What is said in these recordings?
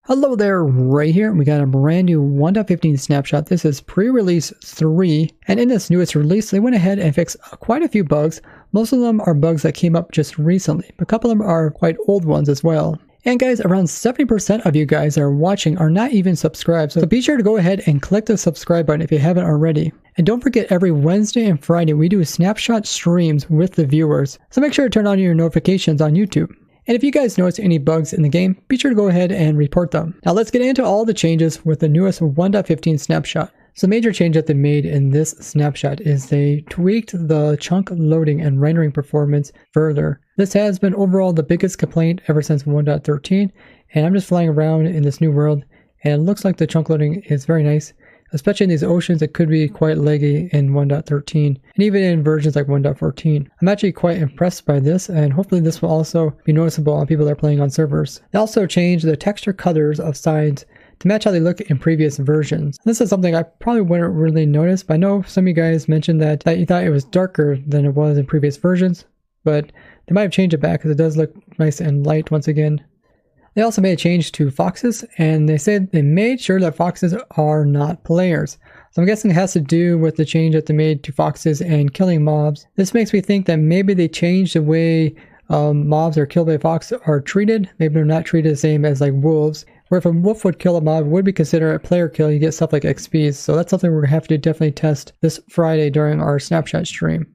Hello there, right here. We got a brand new 1.15 snapshot. This is pre-release 3, and in this newest release, they went ahead and fixed quite a few bugs. Most of them are bugs that came up just recently, but a couple of them are quite old ones as well. And guys, around 70% of you guys that are watching are not even subscribed, so be sure to go ahead and click the subscribe button if you haven't already. And don't forget, every Wednesday and Friday, we do snapshot streams with the viewers, so make sure to turn on your notifications on YouTube. And if you guys notice any bugs in the game, be sure to go ahead and report them. Now let's get into all the changes with the newest 1.15 snapshot. So the major change that they made in this snapshot is they tweaked the chunk loading and rendering performance further. This has been overall the biggest complaint ever since 1.13, and I'm just flying around in this new world, and it looks like the chunk loading is very nice. Especially in these oceans, it could be quite laggy in 1.13, and even in versions like 1.14. I'm actually quite impressed by this, and hopefully this will also be noticeable on people that are playing on servers. They also changed the texture colors of sides to match how they look in previous versions. This is something I probably wouldn't really notice, but I know some of you guys mentioned that you thought it was darker than it was in previous versions, but they might have changed it back because it does look nice and light once again. They also made a change to foxes, and they said they made sure that foxes are not players. So I'm guessing it has to do with the change that they made to foxes and killing mobs. This makes me think that maybe they changed the way mobs are killed by fox are treated. Maybe they're not treated the same as like wolves, where if a wolf would kill a mob, it would be considered a player kill. You get stuff like XPs. So that's something we're going to have to definitely test this Friday during our snapshot stream.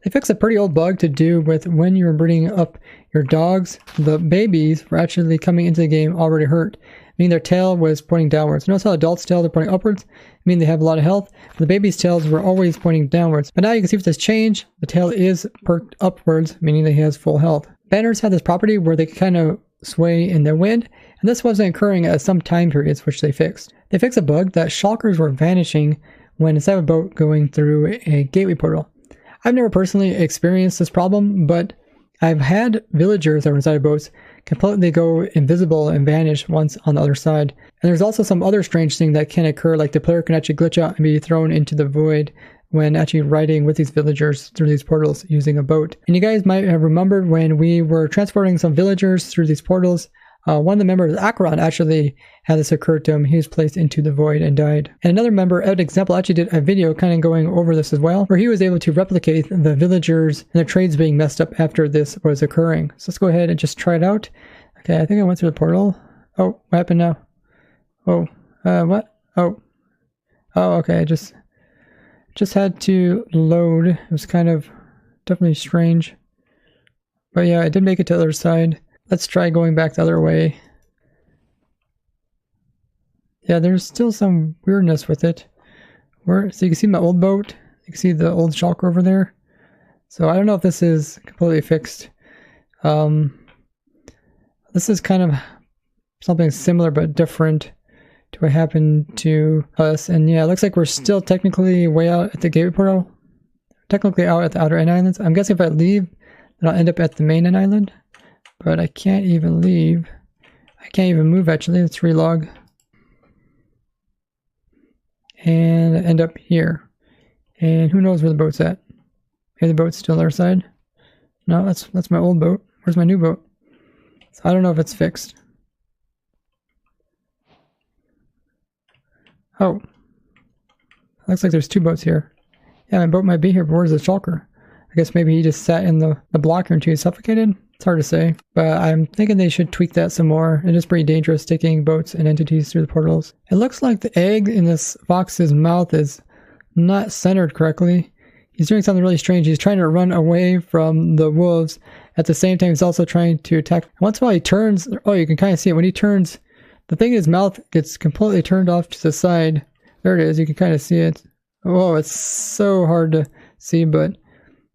They fixed a pretty old bug to do with when you were breeding up your dogs, the babies were actually coming into the game already hurt, meaning their tail was pointing downwards. Notice how adults' tails are pointing upwards, meaning they have a lot of health. The babies' tails were always pointing downwards. But now you can see with this change, the tail is perked upwards, meaning that he has full health. Banners have this property where they kind of sway in the wind, and this wasn't occurring at some time periods, which they fixed. They fixed a bug that shulkers were vanishing when instead of a boat going through a gateway portal. I've never personally experienced this problem, but I've had villagers that were inside of boats completely go invisible and vanish once on the other side. And there's also some other strange thing that can occur, like the player can actually glitch out and be thrown into the void when actually riding with these villagers through these portals using a boat. And you guys might have remembered when we were transporting some villagers through these portals, one of the members, Akron, actually had this occur to him. He was placed into the void and died. And another member, Ed Example, actually did a video kind of going over this as well, where he was able to replicate the villagers and their trades being messed up after this was occurring. So let's go ahead and just try it out. Okay, I think I went through the portal. Oh, what happened now? Oh, what? Oh, okay, I just had to load. It was kind of definitely strange. But yeah, I did make it to the other side. Let's try going back the other way. Yeah, there's still some weirdness with it. So you can see my old boat. You can see the old shulker over there. So I don't know if this is completely fixed. This is kind of something similar but different to what happened to us. And yeah, it looks like we're still technically way out at the gateway portal. Technically out at the outer end islands. I'm guessing if I leave, then I'll end up at the main end island. But I can't even leave. I can't even move actually. Let's relog. And end up here. And who knows where the boat's at? Maybe the boat's still on the other side. No, that's my old boat. Where's my new boat? So I don't know if it's fixed. Oh. Looks like there's two boats here. Yeah, my boat might be here, but where's the shulker? I guess maybe he just sat in the blocker until he suffocated. It's hard to say, but I'm thinking they should tweak that some more. It is pretty dangerous taking boats and entities through the portals. It looks like the egg in this fox's mouth is not centered correctly. He's doing something really strange. He's trying to run away from the wolves. At the same time, he's also trying to attack. Once in a while he turns. Oh, you can kind of see it. When he turns, the thing in his mouth gets completely turned off to the side. There it is. You can kind of see it. Oh, it's so hard to see, but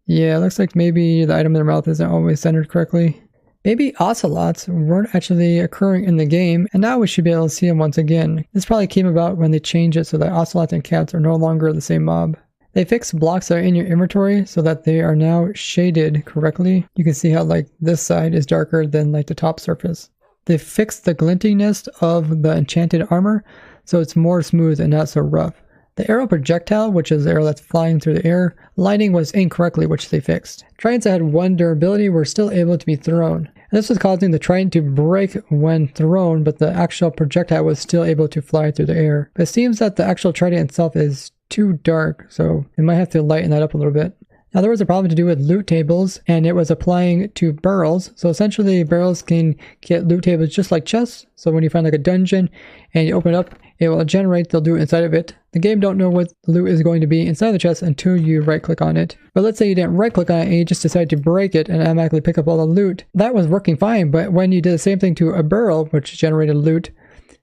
yeah, it looks like maybe the item in their mouth isn't always centered correctly. Maybe ocelots weren't actually occurring in the game, and now we should be able to see them once again. This probably came about when they changed it so that ocelots and cats are no longer the same mob. They fixed blocks that are in your inventory so that they are now shaded correctly. You can see how like this side is darker than like the top surface. They fixed the glintiness of the enchanted armor so it's more smooth and not so rough. The arrow projectile, which is the arrow that's flying through the air, lighting was incorrectly, which they fixed. Tridents that had 1 durability were still able to be thrown. And this was causing the trident to break when thrown, but the actual projectile was still able to fly through the air. But it seems that the actual trident itself is too dark, so it might have to lighten that up a little bit. Now there was a problem to do with loot tables, and it was applying to barrels. So essentially barrels can get loot tables just like chests. So when you find like a dungeon and you open it up, it will generate the loot inside of it. The game don't know what the loot is going to be inside the chest until you right click on it. But let's say you didn't right click on it and you just decided to break it and automatically pick up all the loot. That was working fine, but when you did the same thing to a barrel, which generated loot,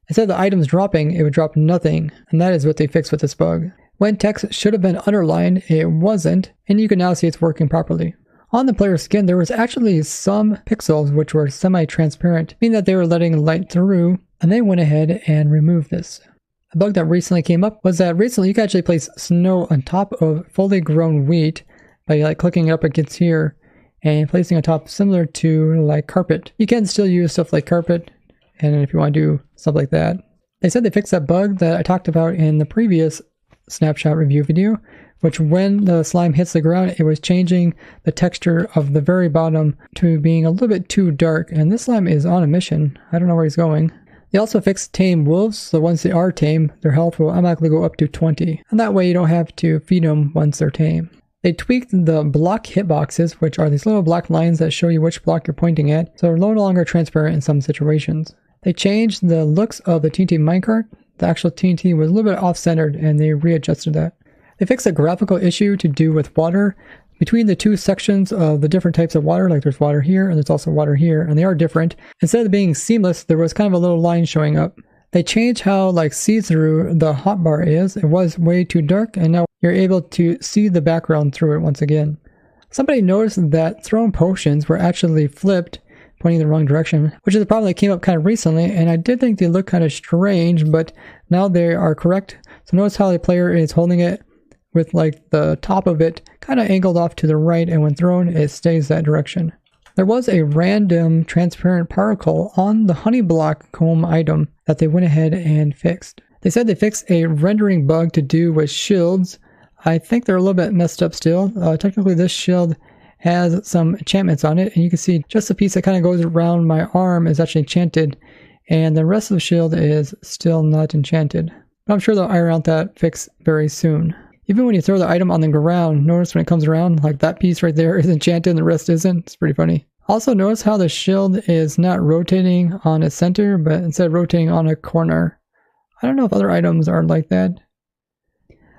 instead of the items dropping, it would drop nothing. And that is what they fixed with this bug. When text should have been underlined, it wasn't, and you can now see it's working properly. On the player's skin, there was actually some pixels which were semi-transparent, meaning that they were letting light through, and they went ahead and removed this. A bug that recently came up was that recently you could actually place snow on top of fully grown wheat by like clicking it up against here and placing on top similar to like carpet. You can still use stuff like carpet, and if you want to do stuff like that. They said they fixed that bug that I talked about in the previous snapshot review video, which when the slime hits the ground, it was changing the texture of the very bottom to being a little bit too dark, and this slime is on a mission. I don't know where he's going. They also fixed tame wolves, so once they are tame, their health will automatically go up to 20, and that way you don't have to feed them once they're tame. They tweaked the block hitboxes, which are these little black lines that show you which block you're pointing at, so they're no longer transparent in some situations. They changed the looks of the TNT minecart. The actual TNT was a little bit off-centered, and they readjusted that. They fixed a graphical issue to do with water. Between the two sections of the different types of water, like there's water here and there's also water here, and they are different. Instead of being seamless, there was kind of a little line showing up. They changed how like see-through the hotbar is. It was way too dark, and now you're able to see the background through it once again. Somebody noticed that thrown potions were actually flipped, pointing in the wrong direction, which is a problem that came up kind of recently, and I did think they looked kind of strange, but now they are correct. So notice how the player is holding it with like the top of it kind of angled off to the right, and when thrown it stays that direction. There was a random transparent particle on the honey block comb item that they went ahead and fixed. They said they fixed a rendering bug to do with shields. I think they're a little bit messed up still. Technically this shield has some enchantments on it, and you can see just the piece that kind of goes around my arm is actually enchanted, and the rest of the shield is still not enchanted. But I'm sure they'll iron out that fix very soon. Even when you throw the item on the ground, notice when it comes around, like that piece right there is enchanted and the rest isn't. It's pretty funny. Also notice how the shield is not rotating on its center, but instead rotating on a corner. I don't know if other items are like that.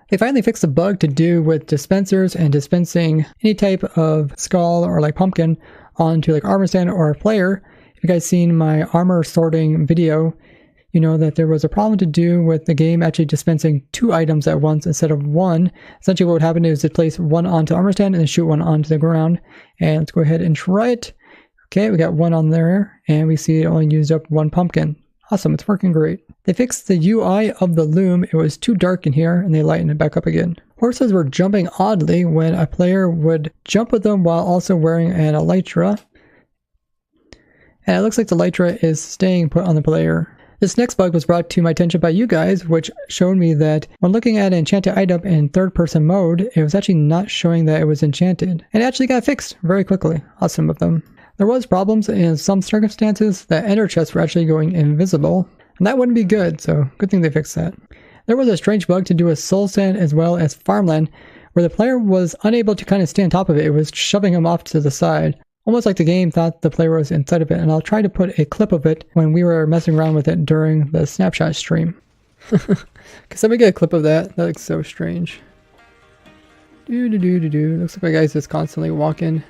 They finally fixed a bug to do with dispensers and dispensing any type of skull or like pumpkin onto like armor stand or a player. If you guys seen my armor sorting video, you know that there was a problem to do with the game actually dispensing 2 items at once instead of 1. Essentially what would happen is to place one onto the armor stand and then shoot one onto the ground. And let's go ahead and try it. Okay, we got 1 on there, and we see it only used up 1 pumpkin. Awesome, it's working great. They fixed the UI of the loom. It was too dark in here, and they lightened it back up again. Horses were jumping oddly when a player would jump with them while also wearing an elytra. And it looks like the elytra is staying put on the player. This next bug was brought to my attention by you guys, which showed me that when looking at an enchanted item in third-person mode, it was actually not showing that it was enchanted. And it actually got fixed very quickly. Awesome of them. There was problems in some circumstances that ender chests were actually going invisible, and that wouldn't be good, so good thing they fixed that. There was a strange bug to do with soul sand as well as farmland, where the player was unable to kind of stay on top of it. It was shoving him off to the side, almost like the game thought the player was inside of it, and I'll try to put a clip of it when we were messing around with it during the snapshot stream. Cause let me get a clip of that. That looks so strange. Looks like my guy's just constantly walking.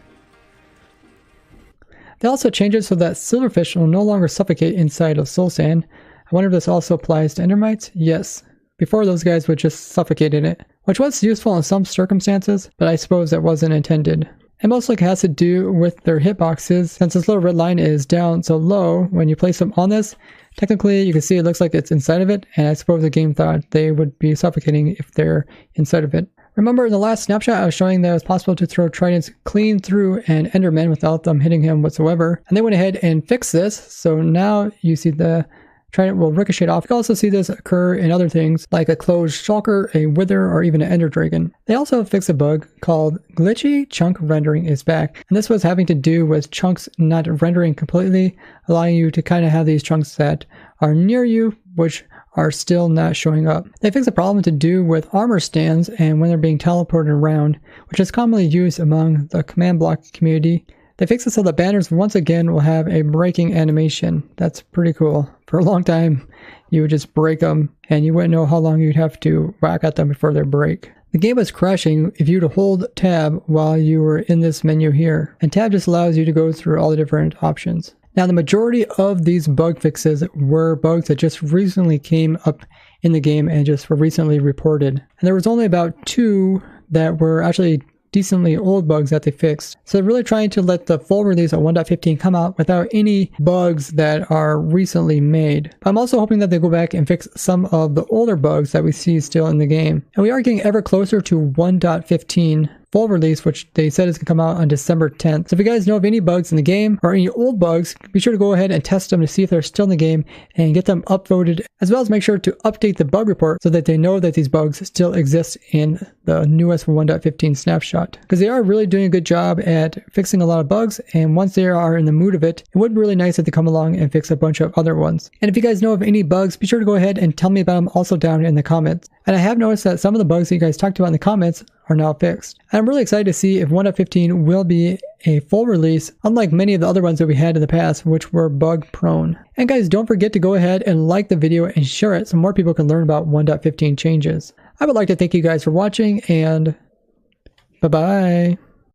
They also changed it so that silverfish will no longer suffocate inside of soul sand. I wonder if this also applies to endermites? Yes. Before those guys would just suffocate in it, which was useful in some circumstances, but I suppose that wasn't intended. It most likely has to do with their hitboxes, since this little red line is down so low. When you place them on this, technically you can see it looks like it's inside of it, and I suppose the game thought they would be suffocating if they're inside of it. Remember in the last snapshot I was showing that it was possible to throw tridents clean through an enderman without them hitting him whatsoever, and they went ahead and fixed this, so now you see the trying it will ricochet off. You can also see this occur in other things like a closed shulker, a wither, or even an ender dragon. They also fixed a bug called glitchy chunk rendering is back, and this was having to do with chunks not rendering completely, allowing you to kind of have these chunks that are near you, which are still not showing up. They fixed a problem to do with armor stands and when they're being teleported around, which is commonly used among the command block community. They fixed it so that banners once again will have a breaking animation. That's pretty cool. For a long time, you would just break them and you wouldn't know how long you'd have to whack at them before they break. The game was crashing if you were to hold tab while you were in this menu here, and tab just allows you to go through all the different options. Now, the majority of these bug fixes were bugs that just recently came up in the game and just were recently reported. And there was only about 2 that were actually decently old bugs that they fixed. So they're really trying to let the full release of 1.15 come out without any bugs that are recently made. I'm also hoping that they go back and fix some of the older bugs that we see still in the game. And we are getting ever closer to 1.15 full release, which they said is going to come out on December 10th. So if you guys know of any bugs in the game or any old bugs, be sure to go ahead and test them to see if they're still in the game and get them upvoted, as well as make sure to update the bug report so that they know that these bugs still exist in the newest 1.15 snapshot. Because they are really doing a good job at fixing a lot of bugs, and once they are in the mood of it, it would be really nice if they come along and fix a bunch of other ones. And if you guys know of any bugs, be sure to go ahead and tell me about them also down in the comments. And I have noticed that some of the bugs that you guys talked about in the comments are now fixed. And I'm really excited to see if 1.15 will be a full release, unlike many of the other ones that we had in the past, which were bug prone. And guys, don't forget to go ahead and like the video and share it so more people can learn about 1.15 changes. I would like to thank you guys for watching, and bye-bye.